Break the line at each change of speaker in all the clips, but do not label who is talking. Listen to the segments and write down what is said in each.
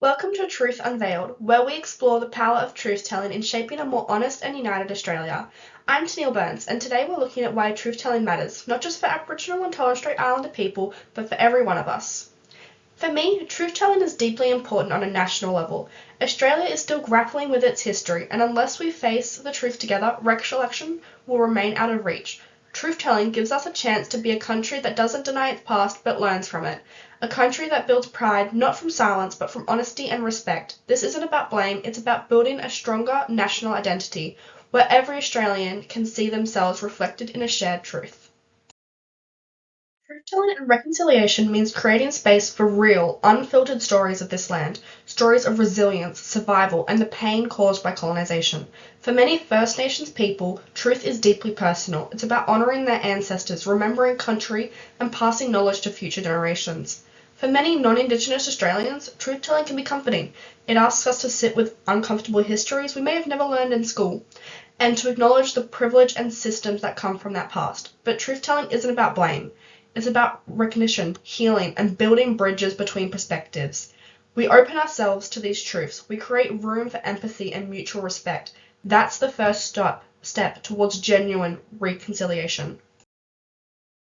Welcome to Truth Unveiled, where we explore the power of truth-telling in shaping a more honest and united Australia. I'm Tenelle Burns, and today we're looking at why truth-telling matters, not just for Aboriginal and Torres Strait Islander people, but for every one of us. For me, truth-telling is deeply important on a national level. Australia is still grappling with its history, and unless we face the truth together, recollection will remain out of reach. Truth-telling gives us a chance to be a country that doesn't deny its past but learns from it. A country that builds pride not from silence but from honesty and respect. This isn't about blame, it's about building a stronger national identity where every Australian can see themselves reflected in a shared truth. Truth-telling and reconciliation means creating space for real, unfiltered stories of this land, stories of resilience, survival, and the pain caused by colonization. For many First Nations people, truth is deeply personal. It's about honoring their ancestors, remembering country, and passing knowledge to future generations. For many non-Indigenous Australians, truth-telling can be comforting. It asks us to sit with uncomfortable histories we may have never learned in school, and to acknowledge the privilege and systems that come from that past. But truth-telling isn't about blame. It's about recognition, healing, and building bridges between perspectives. We open ourselves to these truths. We create room for empathy and mutual respect. That's the first step towards genuine reconciliation.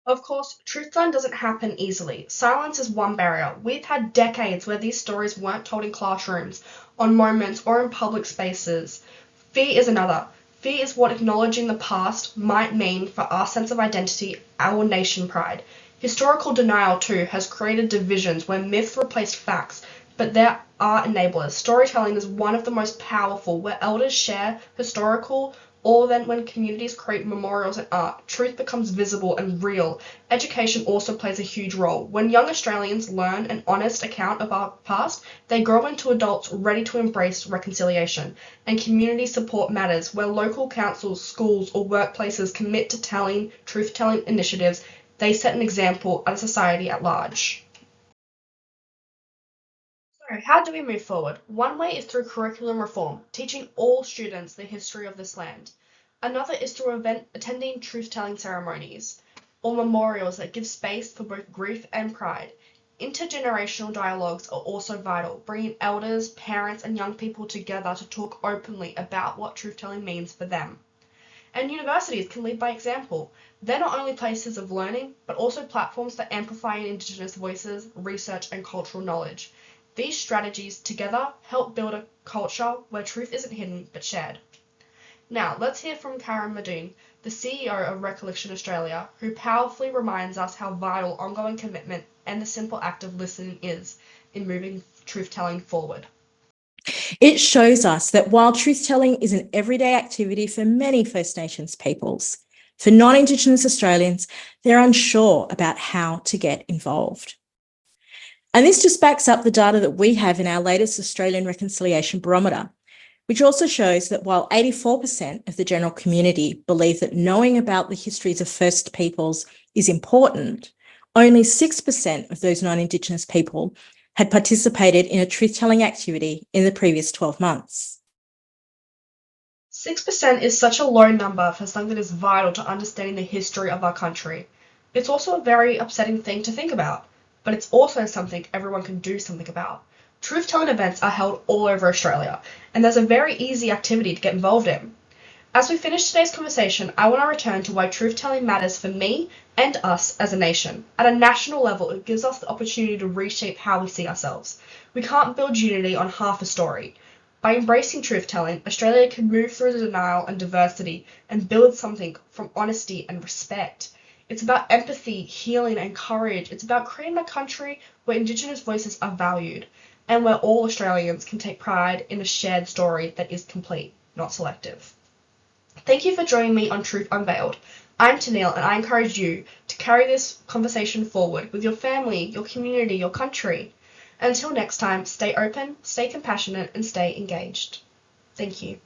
Of course, truth-telling doesn't happen easily. Silence is one barrier. We've had decades where these stories weren't told in classrooms, on moments, or in public spaces. Fear is another. Fear is what acknowledging the past might mean for our sense of identity, our nation pride. Historical denial, too, has created divisions where myths replaced facts, but there are enablers. Storytelling is one of the most powerful, where elders share historical, or then when communities create memorials and art, truth becomes visible and real. Education also plays a huge role. When young Australians learn an honest account of our past, they grow into adults ready to embrace reconciliation. And community support matters, where local councils, schools, or workplaces commit to truth-telling initiatives. They set an example at society at large. So, how do we move forward? One way is through curriculum reform, teaching all students the history of this land. Another is through attending truth-telling ceremonies or memorials that give space for both grief and pride. Intergenerational dialogues are also vital, bringing elders, parents, and young people together to talk openly about what truth-telling means for them. And universities can lead by example. They're not only places of learning, but also platforms that amplify Indigenous voices, research, and cultural knowledge. These strategies together help build a culture where truth isn't hidden but shared. Now, let's hear from Karen Madoon, the CEO of Recollection Australia, who powerfully reminds us how vital ongoing commitment and the simple act of listening is in moving truth-telling forward.
It shows us that while truth-telling is an everyday activity for many First Nations peoples, for non-Indigenous Australians, they're unsure about how to get involved. And this just backs up the data that we have in our latest Australian Reconciliation Barometer, which also shows that while 84% of the general community believe that knowing about the histories of First Peoples is important, only 6% of those non-Indigenous people had participated in a truth-telling activity in the previous 12 months.
6% is such a low number for something that is vital to understanding the history of our country. It's also a very upsetting thing to think about, but it's also something everyone can do something about. Truth-telling events are held all over Australia, and there's a very easy activity to get involved in. As we finish today's conversation, I want to return to why truth-telling matters for me and us as a nation. At a national level, it gives us the opportunity to reshape how we see ourselves. We can't build unity on half a story. By embracing truth-telling, Australia can move through the denial and diversity and build something from honesty and respect. It's about empathy, healing, and courage. It's about creating a country where Indigenous voices are valued and where all Australians can take pride in a shared story that is complete, not selective. Thank you for joining me on Truth Unveiled. I'm Tenelle, and I encourage you to carry this conversation forward with your family, your community, your country. Until next time, stay open, stay compassionate, and stay engaged. Thank you.